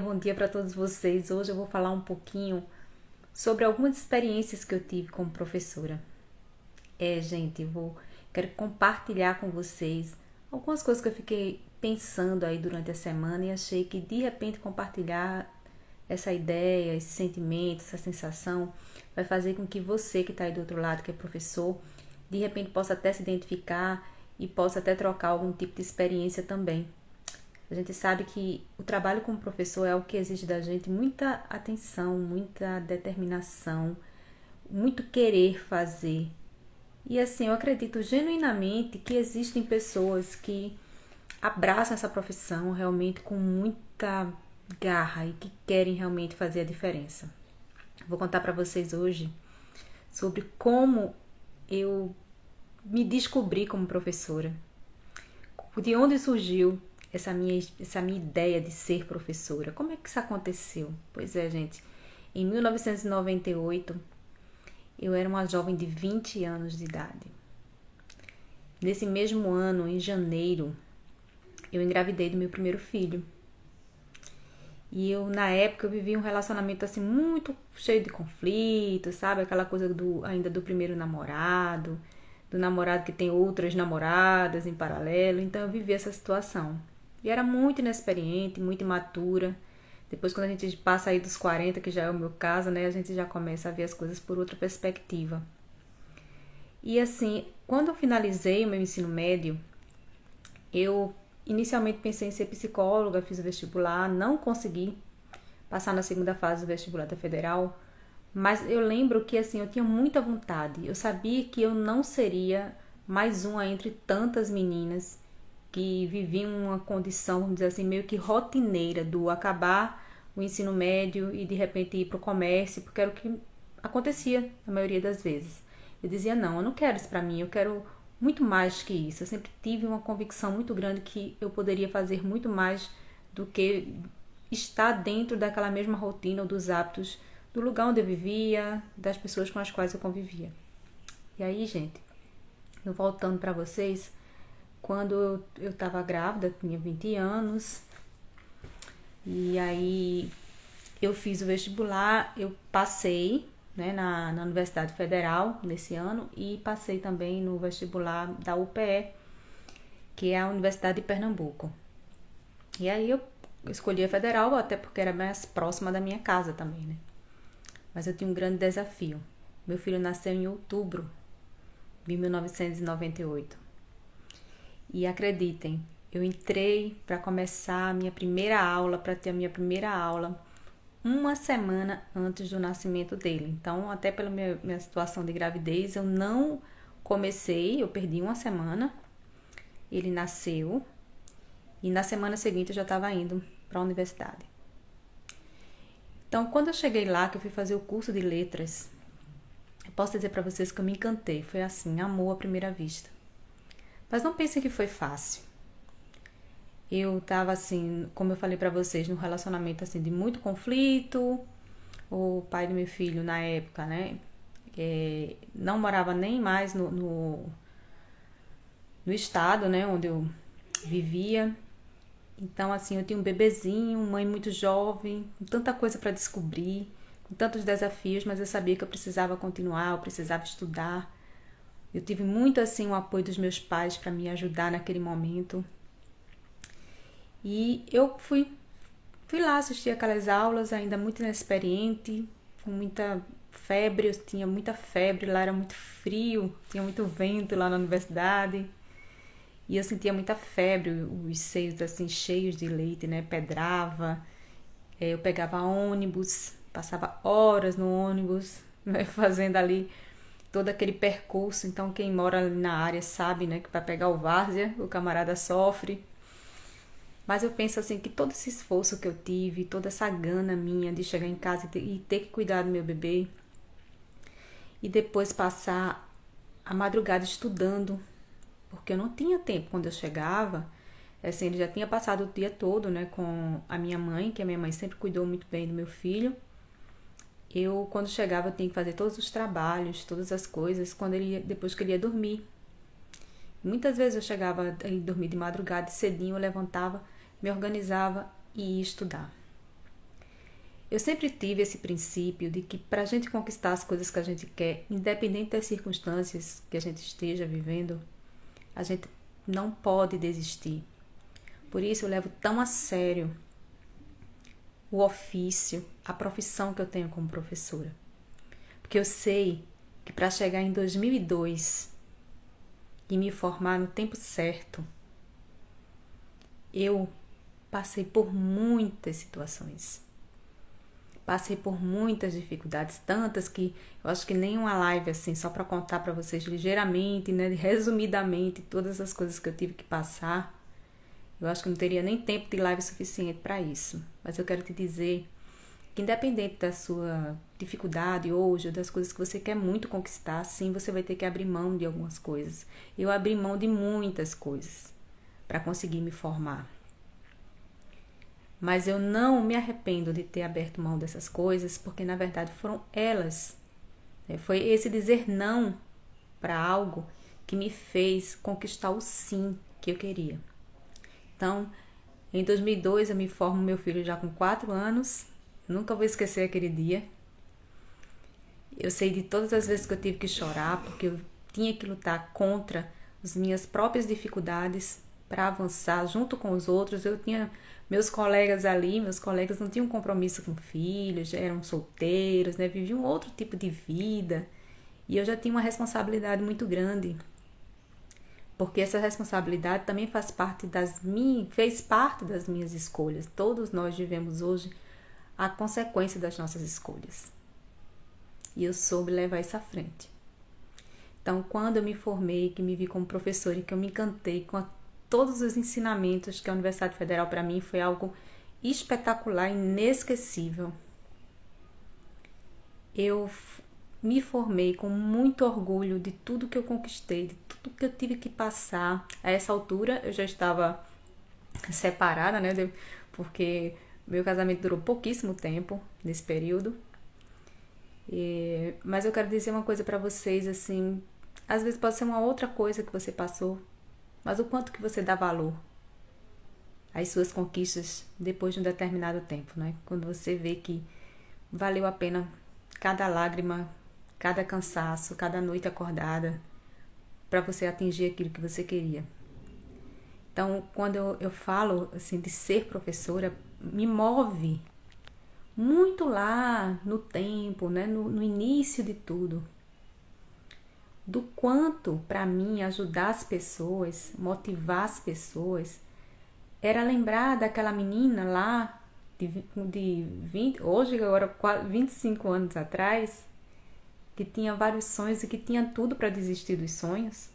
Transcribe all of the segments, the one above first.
bom dia para todos vocês. Hoje eu vou falar um pouquinho sobre algumas experiências que eu tive como professora. Gente, quero compartilhar com vocês algumas coisas que eu fiquei pensando aí durante a semana e achei que de repente compartilhar essa ideia, esse sentimento, essa sensação vai fazer com que você que está aí do outro lado, que é professor, de repente possa até se identificar e possa até trocar algum tipo de experiência também. A gente sabe que o trabalho como professor é algo que exige da gente muita atenção, muita determinação, muito querer fazer. E assim, eu acredito genuinamente que existem pessoas que abraçam essa profissão realmente com muita garra e que querem realmente fazer a diferença. Vou contar para vocês hoje sobre como eu me descobri como professora, de onde surgiu essa minha ideia de ser professora. Como é que isso aconteceu? Pois é, gente, em 1998 eu era uma jovem de 20 anos de idade. Nesse mesmo ano, em janeiro, eu engravidei do meu primeiro filho. E na época, eu vivia um relacionamento assim muito cheio de conflitos, sabe? Aquela coisa ainda do primeiro namorado, do namorado que tem outras namoradas em paralelo. Então, eu vivia essa situação. E era muito inexperiente, muito imatura. Depois, quando a gente passa aí dos 40, que já é o meu caso, né? A gente já começa a ver as coisas por outra perspectiva. E assim, quando eu finalizei o meu ensino médio, eu inicialmente pensei em ser psicóloga, fiz o vestibular, não consegui passar na segunda fase do vestibular da Federal, mas eu lembro que assim, eu tinha muita vontade. Eu sabia que eu não seria mais uma entre tantas meninas que viviam uma condição, vamos dizer assim, meio que rotineira do acabar o ensino médio e de repente ir para o comércio, porque era o que acontecia na maioria das vezes. Eu dizia, não, eu não quero isso para mim, eu quero muito mais que isso. Eu sempre tive uma convicção muito grande que eu poderia fazer muito mais do que estar dentro daquela mesma rotina ou dos hábitos do lugar onde eu vivia, das pessoas com as quais eu convivia. E aí, gente, eu voltando para vocês, quando eu estava grávida, tinha 20 anos, e aí eu fiz o vestibular, eu passei, né, na Universidade Federal nesse ano e passei também no vestibular da UPE, que é a Universidade de Pernambuco. E aí eu escolhi a Federal até porque era mais próxima da minha casa também, né? Mas eu tinha um grande desafio. Meu filho nasceu em outubro de 1998. E acreditem, eu entrei para começar a minha primeira aula, para ter a minha primeira aula, uma semana antes do nascimento dele. Então, até pela minha situação de gravidez, eu não comecei, eu perdi uma semana. Ele nasceu e na semana seguinte eu já estava indo para a universidade. Então, quando eu cheguei lá, que eu fui fazer o curso de letras, eu posso dizer para vocês que eu me encantei. Foi assim, amor à primeira vista. Mas não pensem que foi fácil. Eu tava assim, como eu falei pra vocês, num relacionamento assim de muito conflito. O pai do meu filho na época, né, não morava nem mais no estado, né, onde eu vivia. Então assim, eu tinha um bebezinho, mãe muito jovem, com tanta coisa para descobrir, com tantos desafios, mas eu sabia que eu precisava continuar, eu precisava estudar. Eu tive muito assim o apoio dos meus pais para me ajudar naquele momento. E eu fui lá assistir aquelas aulas, ainda muito inexperiente, com muita febre, eu tinha muita febre, lá era muito frio, tinha muito vento lá na universidade. E eu sentia muita febre, os seios assim cheios de leite, né, pedrava. Eu pegava ônibus, passava horas no ônibus, né, fazendo ali todo aquele percurso. Então quem mora ali na área sabe, né, que para pegar o várzea, o camarada sofre. Mas eu penso assim que todo esse esforço que eu tive, toda essa gana minha de chegar em casa e ter que cuidar do meu bebê e depois passar a madrugada estudando, porque eu não tinha tempo quando eu chegava. Assim, ele já tinha passado o dia todo, né, com a minha mãe, que a minha mãe sempre cuidou muito bem do meu filho. Quando chegava, eu tinha que fazer todos os trabalhos, todas as coisas, depois que ele ia dormir. Muitas vezes eu chegava a dormir de madrugada e cedinho eu levantava, me organizava e ia estudar. Eu sempre tive esse princípio de que para a gente conquistar as coisas que a gente quer, independente das circunstâncias que a gente esteja vivendo, a gente não pode desistir. Por isso eu levo tão a sério o ofício, a profissão que eu tenho como professora. Porque eu sei que para chegar em 2002 e me formar no tempo certo, eu passei por muitas situações. Passei por muitas dificuldades, tantas que eu acho que nem uma live assim, só para contar para vocês ligeiramente, né, resumidamente, todas as coisas que eu tive que passar. Eu acho que não teria nem tempo de live suficiente para isso. Mas eu quero te dizer que independente da sua dificuldade hoje, ou das coisas que você quer muito conquistar, sim, você vai ter que abrir mão de algumas coisas. Eu abri mão de muitas coisas para conseguir me formar. Mas eu não me arrependo de ter aberto mão dessas coisas, porque na verdade foram elas. Foi esse dizer não para algo que me fez conquistar o sim que eu queria. Então, em 2002 eu me formo meu filho já com 4 anos. Nunca vou esquecer aquele dia. Eu sei de todas as vezes que eu tive que chorar, porque eu tinha que lutar contra as minhas próprias dificuldades para avançar junto com os outros. Eu tinha meus colegas ali, meus colegas não tinham compromisso com filhos, já eram solteiros, né? Viviam outro tipo de vida. E eu já tinha uma responsabilidade muito grande. Porque essa responsabilidade também fez parte das minhas escolhas. Todos nós vivemos hoje a consequência das nossas escolhas. E eu soube levar isso à frente. Então, quando eu me formei, que me vi como professora e que eu me encantei com todos os ensinamentos que a Universidade Federal para mim foi algo espetacular, inesquecível. Eu me formei com muito orgulho de tudo que eu conquistei, de tudo que eu tive que passar. A essa altura eu já estava separada, né? Porque meu casamento durou pouquíssimo tempo nesse período. Mas eu quero dizer uma coisa para vocês, assim, às vezes pode ser uma outra coisa que você passou, mas o quanto que você dá valor às suas conquistas depois de um determinado tempo, né? Quando você vê que valeu a pena cada lágrima, cada cansaço, cada noite acordada para você atingir aquilo que você queria. Então, quando eu falo assim de ser professora, me move muito lá no tempo, né? no início de tudo. Do quanto, para mim, ajudar as pessoas, motivar as pessoas, era lembrar daquela menina lá, de 20, hoje agora 25 anos atrás, que tinha vários sonhos e que tinha tudo para desistir dos sonhos,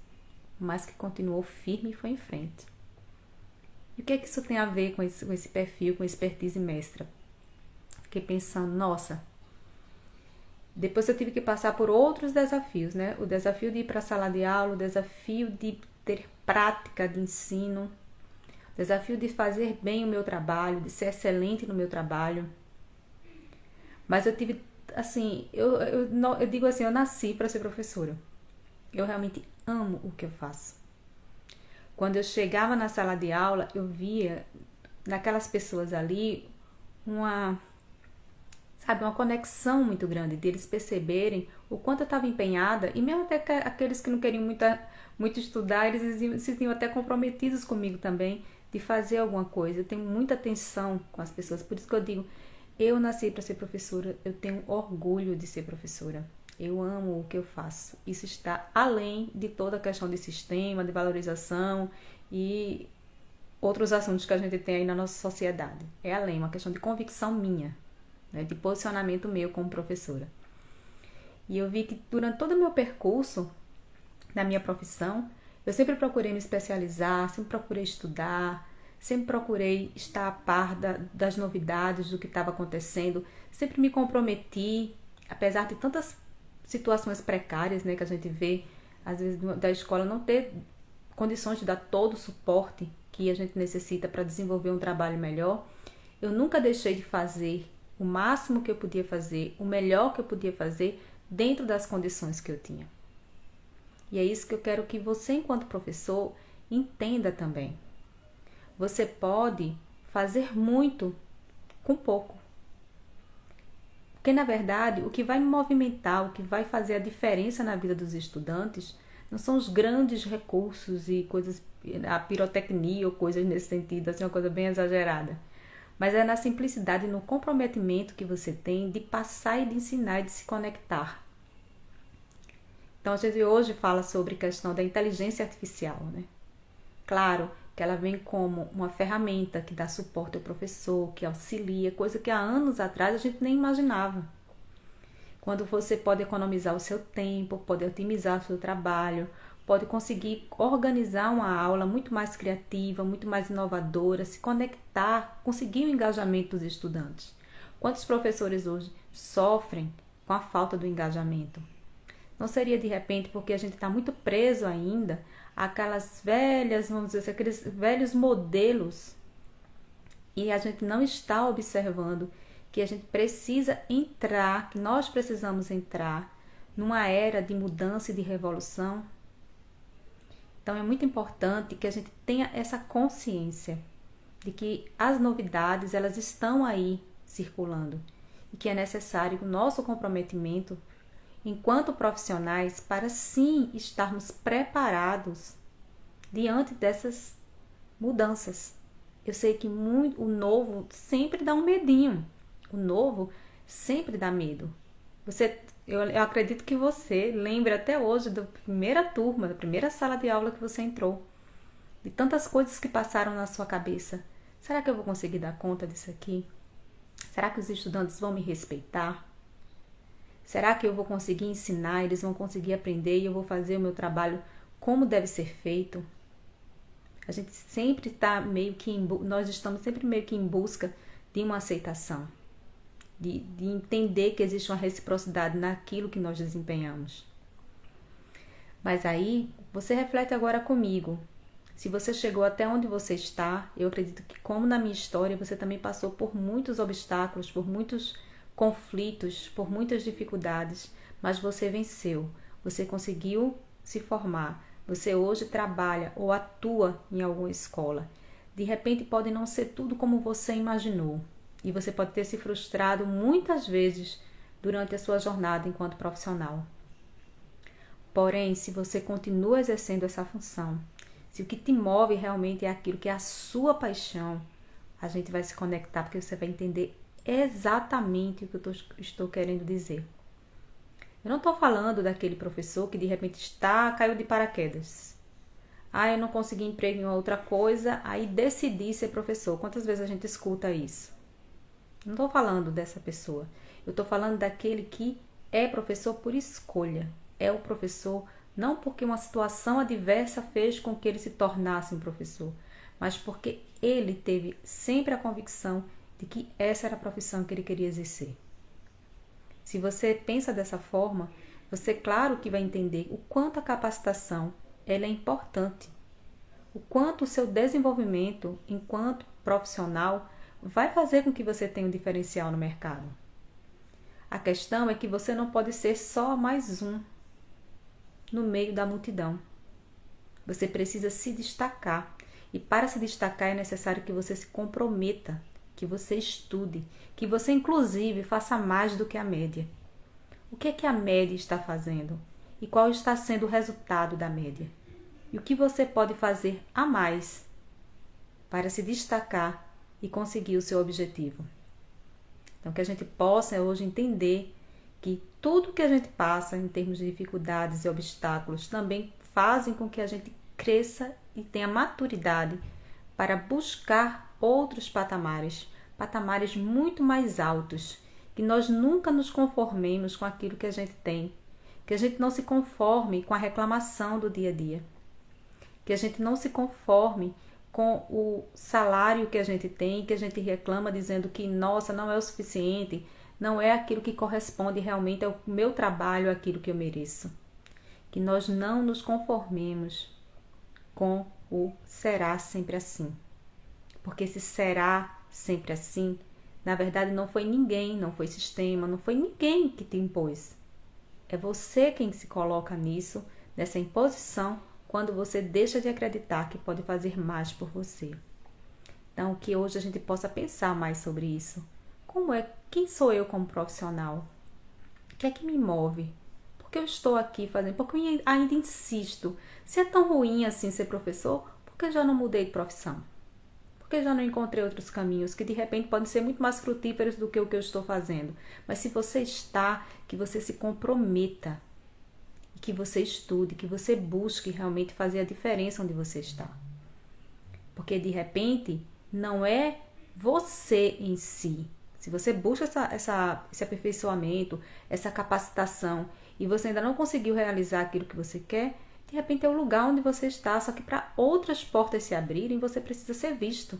mas que continuou firme e foi em frente. E o que é que isso tem a ver com esse perfil, com expertise mestra? Fiquei pensando, nossa, depois eu tive que passar por outros desafios, né? O desafio de ir para a sala de aula, o desafio de ter prática de ensino, o desafio de fazer bem o meu trabalho, de ser excelente no meu trabalho. Mas eu tive, assim, eu digo assim, eu nasci para ser professora. Eu realmente amo o que eu faço. Quando eu chegava na sala de aula, eu via naquelas pessoas ali uma conexão muito grande, deles perceberem o quanto eu estava empenhada, e mesmo até aqueles que não queriam muito estudar, eles se sentiam até comprometidos comigo também, de fazer alguma coisa. Eu tenho muita atenção com as pessoas, por isso que eu digo, eu nasci para ser professora, eu tenho orgulho de ser professora. Eu amo o que eu faço. Isso está além de toda a questão de sistema, de valorização e outros assuntos que a gente tem aí na nossa sociedade. É além, uma questão de convicção minha, né, de posicionamento meu como professora. E eu vi que durante todo o meu percurso na minha profissão, eu sempre procurei me especializar, sempre procurei estudar, sempre procurei estar a par das novidades, do que estava acontecendo, sempre me comprometi, apesar de tantas situações precárias, né, que a gente vê, às vezes, da escola não ter condições de dar todo o suporte que a gente necessita para desenvolver um trabalho melhor. Eu nunca deixei de fazer o máximo que eu podia fazer, o melhor que eu podia fazer dentro das condições que eu tinha. E é isso que eu quero que você, enquanto professor, entenda também. Você pode fazer muito com pouco. Porque, na verdade, o que vai movimentar, o que vai fazer a diferença na vida dos estudantes não são os grandes recursos e coisas, a pirotecnia ou coisas nesse sentido, assim, uma coisa bem exagerada. Mas é na simplicidade, no comprometimento que você tem de passar e de ensinar e de se conectar. Então, a gente hoje fala sobre a questão da inteligência artificial, né? Claro que ela vem como uma ferramenta que dá suporte ao professor, que auxilia, coisa que há anos atrás a gente nem imaginava. Quando você pode economizar o seu tempo, pode otimizar o seu trabalho, pode conseguir organizar uma aula muito mais criativa, muito mais inovadora, se conectar, conseguir o engajamento dos estudantes. Quantos professores hoje sofrem com a falta do engajamento? Não seria de repente porque a gente está muito preso ainda àquelas velhas, vamos dizer assim, aqueles velhos modelos e a gente não está observando que a gente precisa entrar, que nós precisamos entrar numa era de mudança e de revolução? Então é muito importante que a gente tenha essa consciência de que as novidades elas estão aí circulando e que é necessário o nosso comprometimento enquanto profissionais para sim estarmos preparados diante dessas mudanças. Eu sei que o novo sempre dá um medinho. O novo sempre dá medo. Eu acredito que você lembra até hoje da primeira turma, da primeira sala de aula que você entrou. De tantas coisas que passaram na sua cabeça. Será que eu vou conseguir dar conta disso aqui? Será que os estudantes vão me respeitar? Será que eu vou conseguir ensinar, eles vão conseguir aprender e eu vou fazer o meu trabalho como deve ser feito? A gente sempre está nós estamos sempre meio que em busca de uma aceitação, de entender que existe uma reciprocidade naquilo que nós desempenhamos. Mas aí, você reflete agora comigo. Se você chegou até onde você está, eu acredito que, como na minha história, você também passou por muitos obstáculos, por muitos conflitos, por muitas dificuldades, mas você venceu, você conseguiu se formar, você hoje trabalha ou atua em alguma escola. De repente pode não ser tudo como você imaginou e você pode ter se frustrado muitas vezes durante a sua jornada enquanto profissional. Porém, se você continua exercendo essa função, se o que te move realmente é aquilo que é a sua paixão, a gente vai se conectar porque você vai entender exatamente o que eu estou querendo dizer. Eu não estou falando daquele professor que de repente caiu de paraquedas. Eu não consegui emprego em outra coisa, aí decidi ser professor. Quantas vezes a gente escuta isso? Não estou falando dessa pessoa. Eu estou falando daquele que é professor por escolha. É o professor não porque uma situação adversa fez com que ele se tornasse um professor, mas porque ele teve sempre a convicção de que essa era a profissão que ele queria exercer. Se você pensa dessa forma, você claro que vai entender o quanto a capacitação ela é importante, o quanto o seu desenvolvimento enquanto profissional vai fazer com que você tenha um diferencial no mercado. A questão é que você não pode ser só mais um no meio da multidão. Você precisa se destacar e para se destacar é necessário que você se comprometa, que você estude, que você inclusive faça mais do que a média. O que é que a média está fazendo? E qual está sendo o resultado da média? E o que você pode fazer a mais para se destacar e conseguir o seu objetivo? Então, que a gente possa hoje entender que tudo que a gente passa em termos de dificuldades e obstáculos também fazem com que a gente cresça e tenha maturidade para buscar outros patamares muito mais altos, que nós nunca nos conformemos com aquilo que a gente tem, que a gente não se conforme com a reclamação do dia a dia, que a gente não se conforme com o salário que a gente tem, que a gente reclama dizendo que, nossa, não é o suficiente, não é aquilo que corresponde realmente ao meu trabalho, aquilo que eu mereço. Que nós não nos conformemos com o será sempre assim. Porque esse será sempre assim, na verdade não foi ninguém, não foi sistema, não foi ninguém que te impôs. É você quem se coloca nisso, nessa imposição, quando você deixa de acreditar que pode fazer mais por você. Então, que hoje a gente possa pensar mais sobre isso, quem sou eu como profissional? O que é que me move? Por que eu estou aqui fazendo? Por que eu ainda insisto? Se é tão ruim assim ser professor, por que eu já não mudei de profissão? Por que eu já não encontrei outros caminhos que de repente podem ser muito mais frutíferos do que o que eu estou fazendo? Mas se você está, que você se comprometa, que você estude, que você busque realmente fazer a diferença onde você está. Porque de repente não é você em si. Se você busca esse aperfeiçoamento, essa capacitação e você ainda não conseguiu realizar aquilo que você quer, de repente é o lugar onde você está, só que para outras portas se abrirem, você precisa ser visto.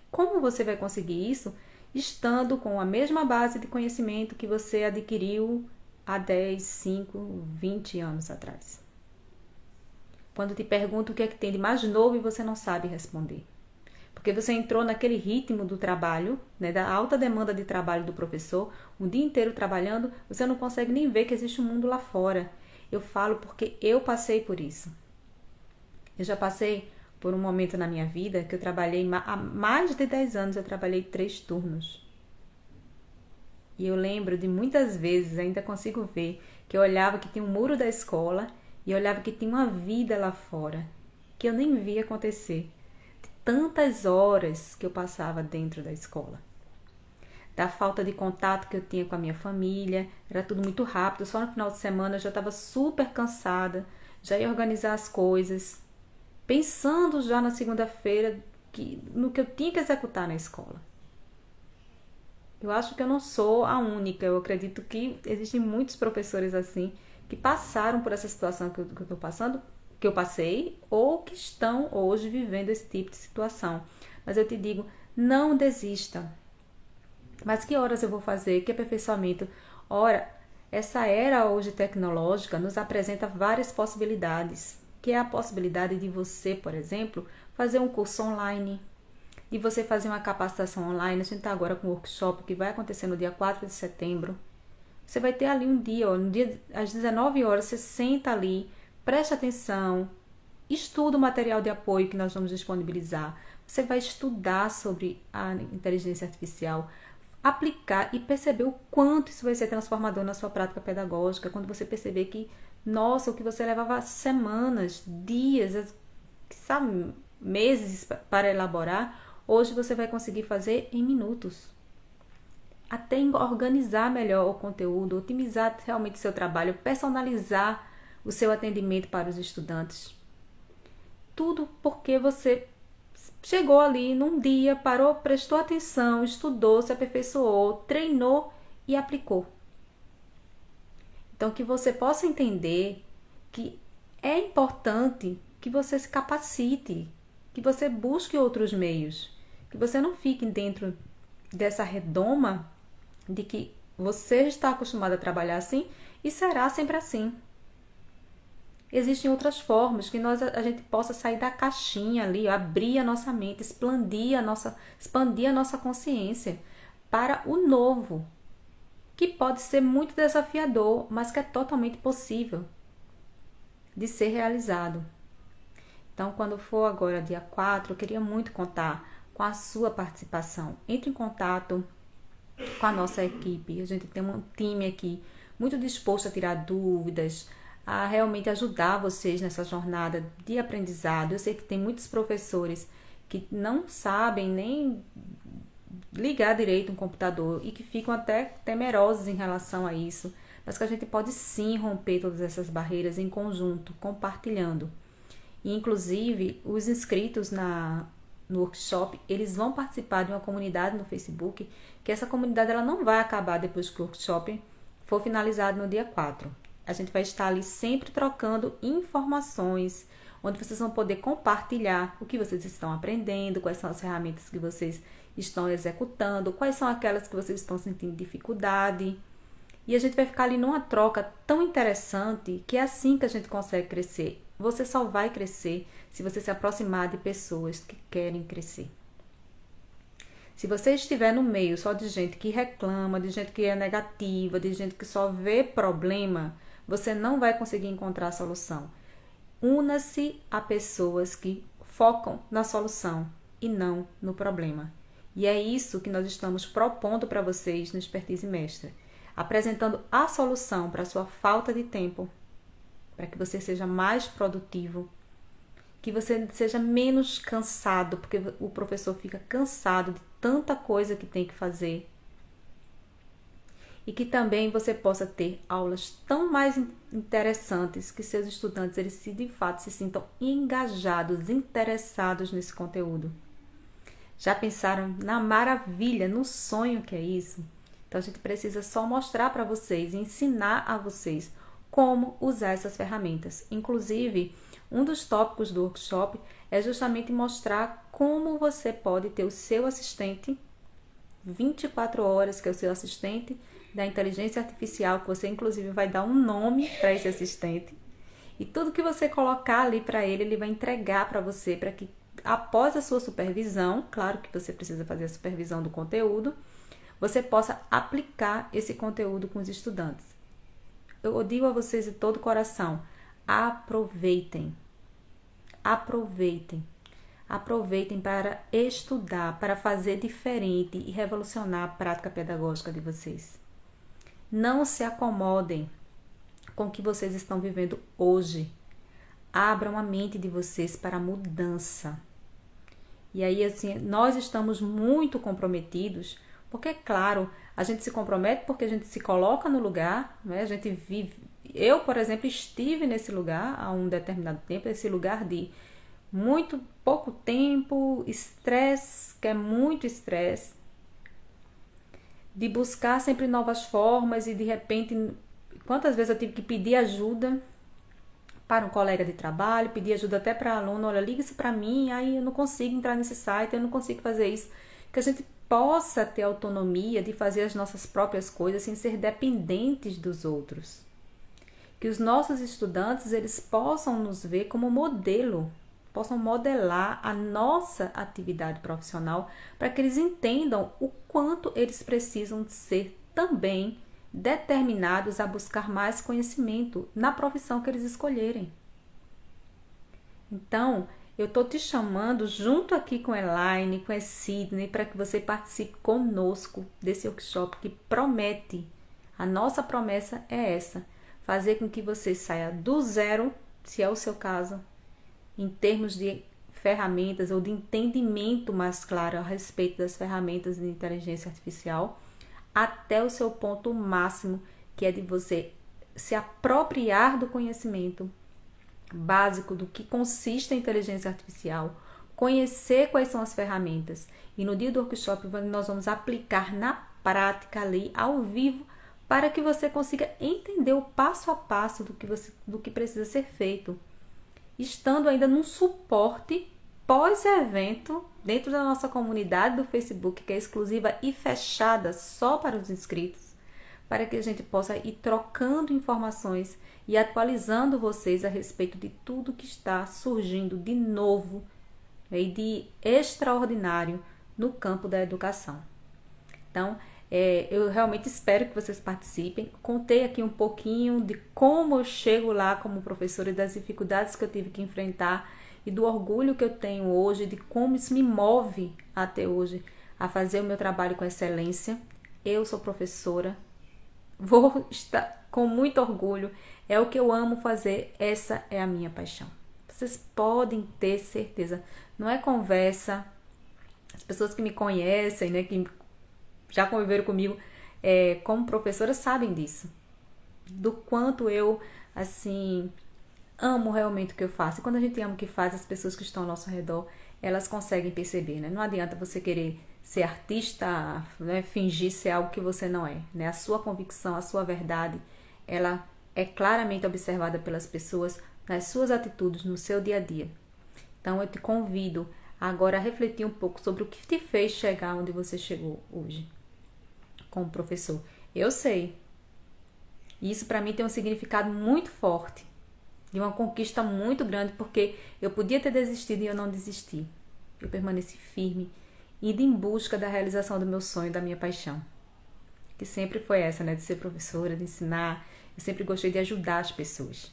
Como você vai conseguir isso? Estando com a mesma base de conhecimento que você adquiriu há 10, 5, 20 anos atrás. Quando te pergunto o que é que tem de mais novo e você não sabe responder. Porque você entrou naquele ritmo do trabalho, né, da alta demanda de trabalho do professor, um dia inteiro trabalhando, você não consegue nem ver que existe um mundo lá fora. Eu falo porque eu passei por isso. Eu já passei por um momento na minha vida que eu trabalhei há mais de 10 anos, eu trabalhei 3 turnos. E eu lembro de muitas vezes, ainda consigo ver, que eu olhava que tinha um muro da escola e eu olhava que tinha uma vida lá fora, que eu nem via acontecer. De tantas horas que eu passava dentro da escola. Da falta de contato que eu tinha com a minha família, era tudo muito rápido, só no final de semana eu já estava super cansada, já ia organizar as coisas, pensando já na segunda-feira no que eu tinha que executar na escola. Eu acho que eu não sou a única, eu acredito que existem muitos professores assim, que passaram por essa situação que eu estou passando, que eu passei, ou que estão hoje vivendo esse tipo de situação. Mas eu te digo, não desista. Mas que horas eu vou fazer? Que aperfeiçoamento? Ora, essa era hoje tecnológica nos apresenta várias possibilidades, que é a possibilidade de você, por exemplo, fazer um curso online, de você fazer uma capacitação online. A gente está agora com um workshop que vai acontecer no dia 4 de setembro. Você vai ter ali um dia às 19 horas, você senta ali, preste atenção, estuda o material de apoio que nós vamos disponibilizar. Você vai estudar sobre a inteligência artificial, aplicar e perceber o quanto isso vai ser transformador na sua prática pedagógica, quando você perceber que, nossa, o que você levava semanas, dias, sabe, meses para elaborar, hoje você vai conseguir fazer em minutos. Até organizar melhor o conteúdo, otimizar realmente o seu trabalho, personalizar o seu atendimento para os estudantes. Tudo porque você chegou ali num dia, parou, prestou atenção, estudou, se aperfeiçoou, treinou e aplicou. Então, que você possa entender que é importante que você se capacite, que você busque outros meios, que você não fique dentro dessa redoma de que você está acostumado a trabalhar assim e será sempre assim. Existem outras formas que a gente possa sair da caixinha ali, abrir a nossa mente, expandir a nossa consciência para o novo, que pode ser muito desafiador, mas que é totalmente possível de ser realizado. Então, quando for agora dia 4, eu queria muito contar com a sua participação. Entre em contato com a nossa equipe. A gente tem um time aqui muito disposto a tirar dúvidas, a realmente ajudar vocês nessa jornada de aprendizado. Eu sei que tem muitos professores que não sabem nem ligar direito um computador e que ficam até temerosos em relação a isso, mas que a gente pode sim romper todas essas barreiras em conjunto, compartilhando. E, inclusive, os inscritos no workshop, eles vão participar de uma comunidade no Facebook, que essa comunidade ela não vai acabar depois que o workshop for finalizado no dia 4. A gente vai estar ali sempre trocando informações, onde vocês vão poder compartilhar o que vocês estão aprendendo, quais são as ferramentas que vocês estão executando, quais são aquelas que vocês estão sentindo dificuldade. E a gente vai ficar ali numa troca tão interessante que é assim que a gente consegue crescer. Você só vai crescer se você se aproximar de pessoas que querem crescer. Se você estiver no meio só de gente que reclama, de gente que é negativa, de gente que só vê problema, você não vai conseguir encontrar a solução. Una-se a pessoas que focam na solução e não no problema. E é isso que nós estamos propondo para vocês no Expertise Mestra, apresentando a solução para a sua falta de tempo, para que você seja mais produtivo, que você seja menos cansado, porque o professor fica cansado de tanta coisa que tem que fazer. E que também você possa ter aulas tão mais interessantes que seus estudantes eles de fato se sintam engajados, interessados nesse conteúdo. Já pensaram na maravilha, no sonho que é isso? Então a gente precisa só mostrar para vocês, ensinar a vocês como usar essas ferramentas. Inclusive, um dos tópicos do workshop é justamente mostrar como você pode ter o seu assistente 24 horas, que é o seu assistente da inteligência artificial, que você inclusive vai dar um nome para esse assistente. E tudo que você colocar ali para ele, ele vai entregar para você, para que após a sua supervisão, claro que você precisa fazer a supervisão do conteúdo, você possa aplicar esse conteúdo com os estudantes. Eu digo a vocês de todo o coração, aproveitem. Aproveitem. Aproveitem para estudar, para fazer diferente e revolucionar a prática pedagógica de vocês. Não se acomodem com o que vocês estão vivendo hoje. Abram a mente de vocês para a mudança. E aí, assim, nós estamos muito comprometidos, porque, é claro, a gente se compromete porque a gente se coloca no lugar, né? A gente vive. Eu, por exemplo, estive nesse lugar há um determinado tempo, esse lugar de muito pouco tempo, estresse, que é muito estresse, de buscar sempre novas formas e de repente, quantas vezes eu tive que pedir ajuda para um colega de trabalho, pedir ajuda até para aluno, olha, liga isso para mim, aí eu não consigo entrar nesse site, eu não consigo fazer isso, que a gente possa ter autonomia de fazer as nossas próprias coisas sem ser dependentes dos outros. Que os nossos estudantes, eles possam nos ver como modelo, possam modelar a nossa atividade profissional para que eles entendam o quanto eles precisam ser também determinados a buscar mais conhecimento na profissão que eles escolherem. Então, eu estou te chamando junto aqui com a Elaine, com a Sidney, para que você participe conosco desse workshop que promete, a nossa promessa é essa, fazer com que você saia do zero, se é o seu caso, em termos de ferramentas ou de entendimento mais claro a respeito das ferramentas de inteligência artificial, até o seu ponto máximo, que é de você se apropriar do conhecimento básico do que consiste a inteligência artificial, conhecer quais são as ferramentas. E no dia do workshop nós vamos aplicar na prática ali, ao vivo, para que você consiga entender o passo a passo do que precisa ser feito, estando ainda num suporte pós-evento dentro da nossa comunidade do Facebook, que é exclusiva e fechada só para os inscritos, para que a gente possa ir trocando informações e atualizando vocês a respeito de tudo que está surgindo de novo e de extraordinário no campo da educação. Então, eu realmente espero que vocês participem. Contei aqui um pouquinho de como eu chego lá como professora e das dificuldades que eu tive que enfrentar e do orgulho que eu tenho hoje, de como isso me move até hoje a fazer o meu trabalho com excelência. Eu sou professora, vou estar com muito orgulho, é o que eu amo fazer, essa é a minha paixão. Vocês podem ter certeza, não é conversa, as pessoas que me conhecem, né, que já conviveram comigo como professora sabem disso, do quanto eu, assim, amo realmente o que eu faço. E quando a gente ama o que faz, as pessoas que estão ao nosso redor, elas conseguem perceber, né? Não adianta você querer ser artista, né? Fingir ser algo que você não é, né? A sua convicção, a sua verdade, ela é claramente observada pelas pessoas nas suas atitudes, no seu dia a dia. Então, eu te convido agora a refletir um pouco sobre o que te fez chegar onde você chegou hoje como professor. Eu sei. Isso para mim tem um significado muito forte, de uma conquista muito grande, porque eu podia ter desistido e eu não desisti. Eu permaneci firme, indo em busca da realização do meu sonho, da minha paixão, que sempre foi essa, né, de ser professora, de ensinar. Eu sempre gostei de ajudar as pessoas.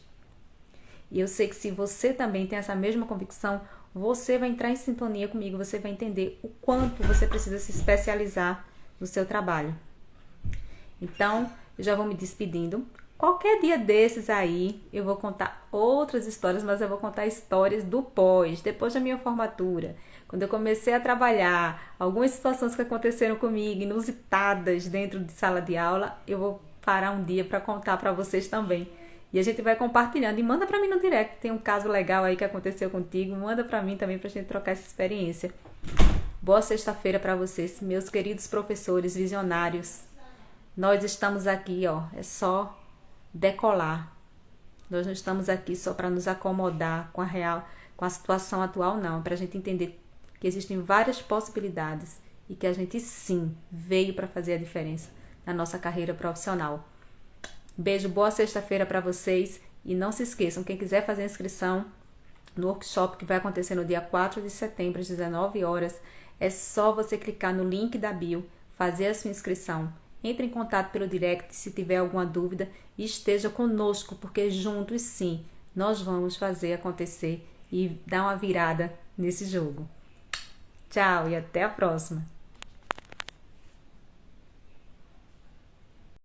E eu sei que se você também tem essa mesma convicção, você vai entrar em sintonia comigo, você vai entender o quanto você precisa se especializar no seu trabalho. Então, eu já vou me despedindo. Qualquer dia desses aí, eu vou contar outras histórias, mas eu vou contar histórias do depois da minha formatura. Quando eu comecei a trabalhar, algumas situações que aconteceram comigo, inusitadas dentro de sala de aula, eu vou parar um dia para contar para vocês também. E a gente vai compartilhando. E manda para mim no direct, tem um caso legal aí que aconteceu contigo, manda para mim também para a gente trocar essa experiência. Boa sexta-feira para vocês, meus queridos professores visionários. Nós estamos aqui, ó, é só decolar. Nós não estamos aqui só para nos acomodar com a situação atual, não. Para a gente entender que existem várias possibilidades e que a gente sim veio para fazer a diferença na nossa carreira profissional. Beijo, boa sexta-feira para vocês e não se esqueçam, quem quiser fazer inscrição no workshop que vai acontecer no dia 4 de setembro às 19 horas, é só você clicar no link da bio, fazer a sua inscrição. Entre em contato pelo direct se tiver alguma dúvida e esteja conosco, porque juntos sim, nós vamos fazer acontecer e dar uma virada nesse jogo. Tchau e até a próxima!